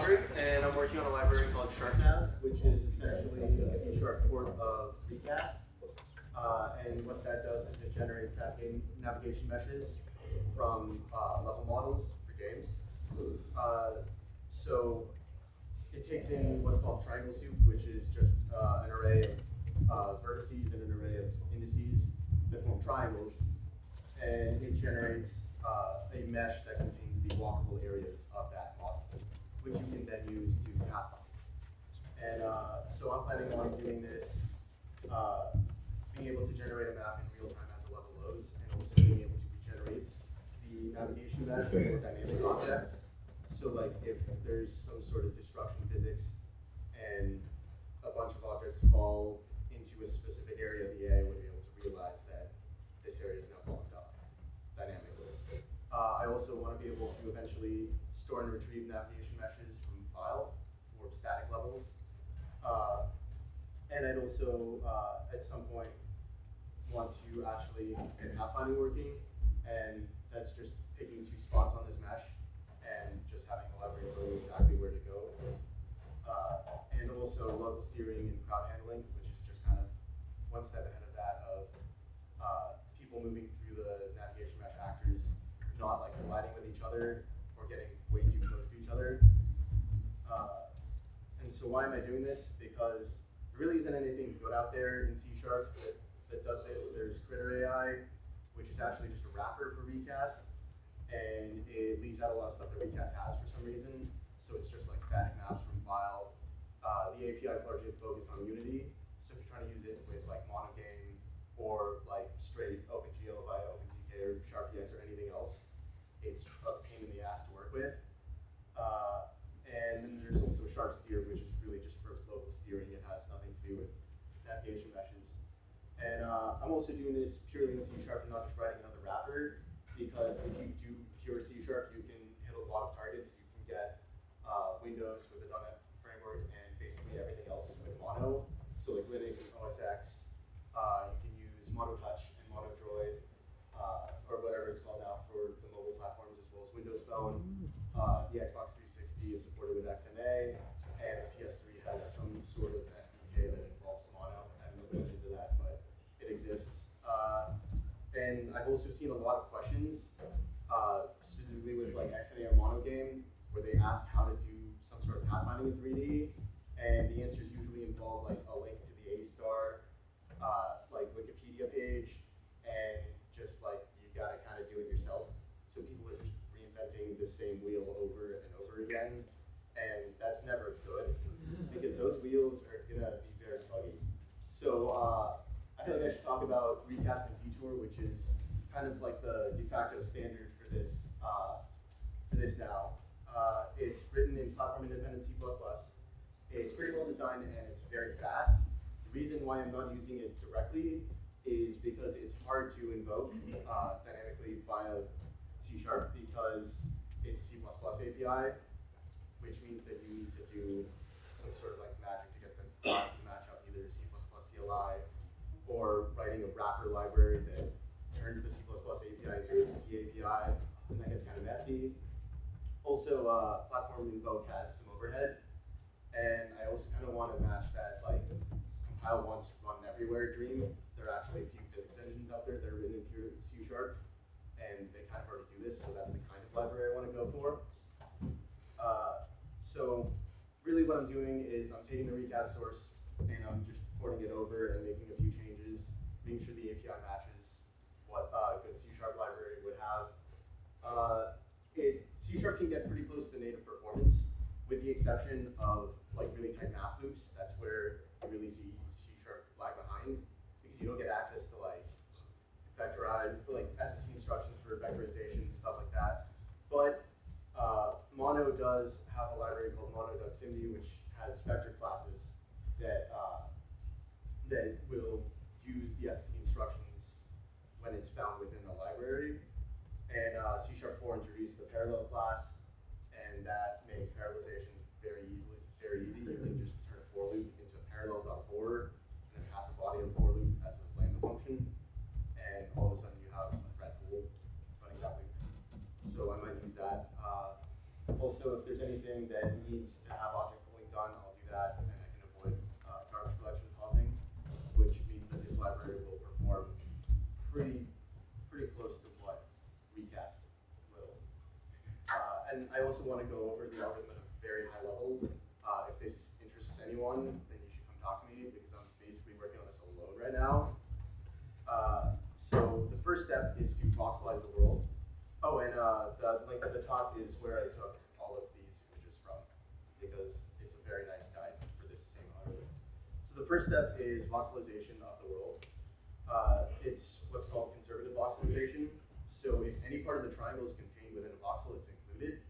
Robert, and I'm working on a library called SharpNav, which is essentially a C# port of Recast. And what that does is it generates navigation meshes from level models for games. So it takes in what's called triangle soup, which is just an array of vertices and an array of indices that form triangles, and it generates a mesh that contains the walkable areas of that model, which you can then use to pathfind. And so I'm planning on doing this, being able to generate a map in real time as a level loads, and also being able to regenerate the navigation mesh for dynamic objects. So like if there's some sort of destruction physics and a bunch of objects fall into a specific area of the AI, would be able to realize that this area is now blocked off dynamically. I also want to be able to eventually store and retrieve navigation meshes from file for static levels. And I'd also, at some point, want to actually get pathfinding working, and that's just picking 2 spots on this mesh and just having a library tell you exactly where to go. And also local steering and crowd handling, which is just kind of one step ahead of that, of people moving through the navigation mesh actors not like colliding with each other or getting way too close to each other. And so why am I doing this? Because there really isn't anything good out there in C# that does this. There's Critter AI, which is actually just a wrapper for Recast, and it leaves out a lot of stuff that Recast has for some reason. So it's just like static maps from file. The API is largely focused on Unity, so if you're trying to use it with like monogame or like straight OpenGL via OpenGK or SharpNav or anything else, it's a pain in the ass to work with. And then there's also SharpSteer, which is really just for local steering. It has nothing to do with navigation meshes. And I'm also doing this purely in C# and not just writing another wrapper, because if you do pure C#, you can hit a lot of targets. You can get Windows with a .NET framework and basically everything else with Mono. So like Linux, OS X, you can use MonoTouch and MonoDroid, or whatever it's called now for the mobile platforms, as well as Windows Phone. The Xbox 360 is supported with XMA, and the PS3 has some sort of SDK that involves Mono. I haven't looked much into that, but it exists. And I've also seen a lot of questions, specifically with like XNA or Monogame, where they ask how to do some sort of pathfinding in 3D, and the answers usually involve like a link to the A-star, like Wikipedia page, and just like you gotta kind of do it yourself. So people are just reinventing the same wheel over and over again, and that's never good, because those wheels are gonna be very buggy. So I feel like I should talk about Recast and Detour, which is kind of like the de facto standard for this now. It's written in platform-independent C++. It's pretty well designed and it's very fast. The reason why I'm not using it directly is because it's hard to invoke dynamically via C# because it's a C++ API, which means that you need to do some sort of like magic to get the classes to match up, either C++ CLI or writing a wrapper library that turns the C++ API into the C API, and that gets kind of messy. Also, platform invoke has some overhead, and I also kind of want to match that like compile once, run everywhere dream. There are actually a few physics engines out there that are written in pure C#, and they kind of already do this, so that's the kind of library I want to go for. So really what I'm doing is I'm taking the Recast source and I'm just porting it over and making a few changes, making sure the API matches what a good C# library would have. C# can get pretty close to native performance, with the exception of like really tight math loops. That's where you really see C# lag behind, because you don't get access to like vectorize, like SSC instructions for vectorization, stuff like that. But Mono does have a library called mono.simd, which has vector classes that that will use the SSC instructions when it's found within the library. And C#4 introduced the parallel class, and that makes parallelization very easy. You can just turn a for loop into parallel.for, and then pass the body of the for loop as a lambda function, and all of a sudden you have a thread pool running that loop. So I might use that. Also, if there's anything that needs to have object pooling done, I'll do that, and I can avoid garbage collection pausing, which means that this library will perform pretty close to what recast will. And I also want to go over the algorithm at a very high level. If this interests anyone, then you should come talk to me, because I'm basically working on this alone right now. So the first step is to voxelize the world. Oh, and the link at the top is where I took all of these images from, because it's a very nice guide for this same algorithm. So the first step is voxelization of the world. It's what's called conservative voxelization. So if any part of the triangle is contained within a voxel, it's included.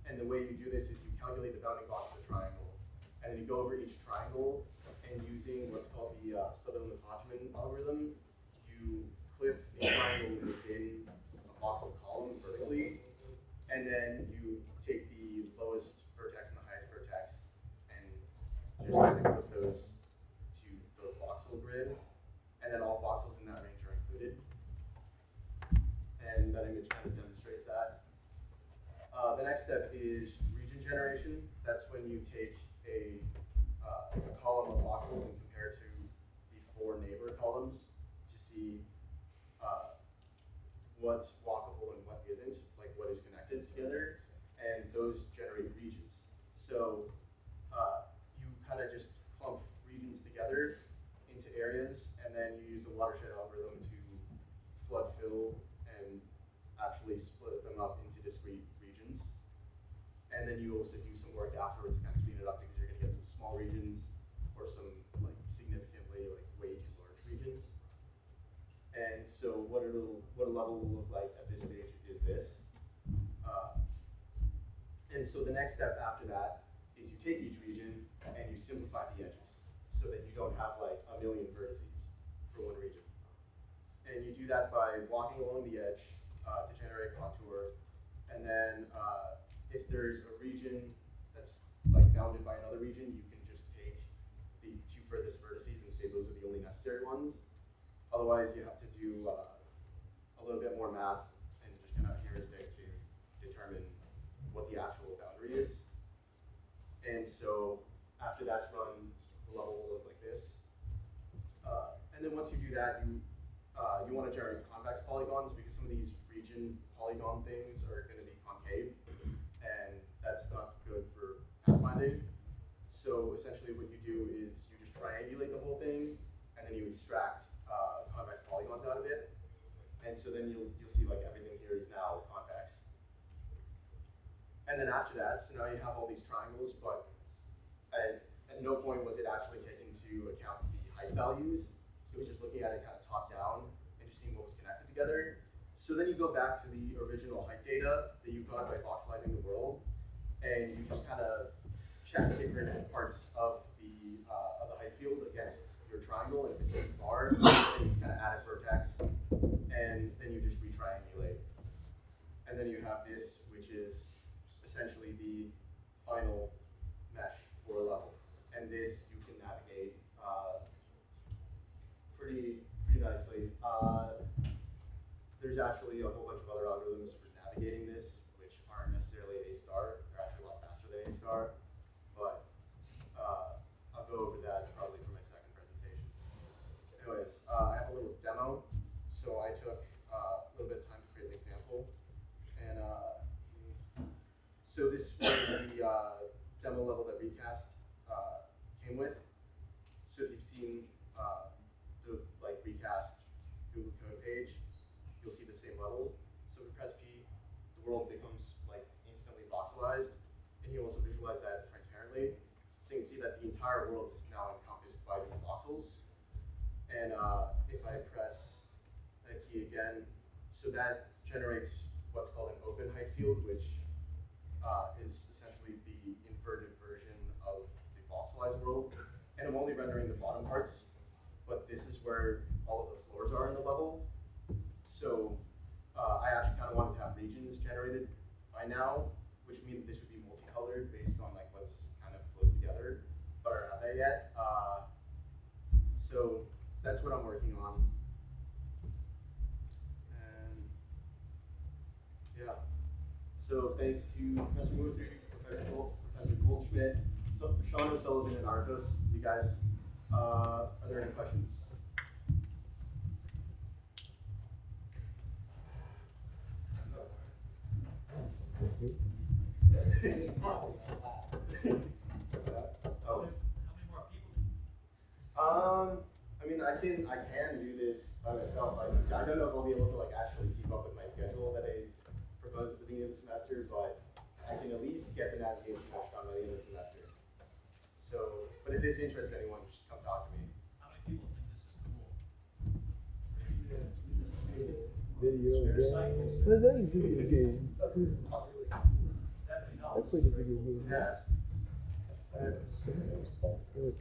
And the way you do this is you calculate the bounding box of the triangle, and then you go over each triangle, and using what's called the Sutherland-Hodgman algorithm, you clip the triangle within a voxel column vertically, and then you take the lowest vertex and the highest vertex, and just kind of put those to the voxel grid, and then all voxels in that range are included. And that image kind of demonstrates that. The next step is region generation. That's when you take a column of voxels and compare to the 4 neighbor columns to see what's walkable and what isn't, like what is connected together, and those generate regions. So you kind of just clump regions together into areas, and then you use the watershed algorithm to flood fill and actually split them up into discrete regions. And then you also do some work afterwards to kind of clean it up, because you're going to get some small regions or some like significantly like way too large regions. And so what a level will look like at this stage is this. And so the next step after that is you take each region and you simplify the edges so that you don't have like a million vertices for one region. And you do that by walking along the edge to generate contour. And then if there's a region that's like bounded by another region, you can just take the 2 furthest vertices and say those are the only necessary ones. Otherwise, you have to do a little bit more math and just kind of heuristic to determine what the actual boundary is. And so after that's run, the level will look like this. And then once you do that, you want to generate convex polygons, because some of these region polygon things are going to be concave, and that's not good for pathfinding. So essentially what you do is you just triangulate the whole thing, and then you extract convex polygons out of it. And so then you'll see like everything here is now convex. And then after that, so now you have all these triangles, but at no point was it actually taking into account the height values. It was just looking at it kind of top down and just seeing what was connected together. So then you go back to the original height data that you got by voxelizing the world, and you just kind of check different parts of the height field against your triangle, and if it's too far, then you kind of add a vertex, and then you just retriangulate. And then you have this, which is essentially the final mesh for a level. And this you can navigate pretty nicely. There's actually a whole bunch of other algorithms for navigating this, which aren't necessarily A-star. They're actually a lot faster than A-star. But I'll go over that probably for my second presentation. Anyways, I have a little demo. So I took a little bit of time to create an example. And so this was the demo level that Recast came with. So if you've seen the Recast Google Code page, you'll see the same level. So if we press P, the world becomes instantly voxelized, and you also visualize that transparently. So you can see that the entire world is now encompassed by these voxels. And if I press that key again, so that generates what's called an open height field, which is essentially the inverted version of the voxelized world. And I'm only rendering the bottom parts, but this is where all of the floors are in the level. So I actually kind of wanted to have regions generated by now, which means this would be multicolored based on what's kind of close together, but I don't have that yet. So that's what I'm working on. And yeah, So thanks to Professor Muthrie, Professor Goldschmidt, Sean O'Sullivan, and RCOS. You guys, are there any questions? I mean, I can do this by myself. I don't know if I'll be able to like actually keep up with my schedule that I proposed at the beginning of the semester, but I can at least get the navigation worked on by the end of the semester. So, but if this interests anyone, just come talk to me. How many people think this is cool? Video game. Well, that is video game. I played a video game. Yeah. It was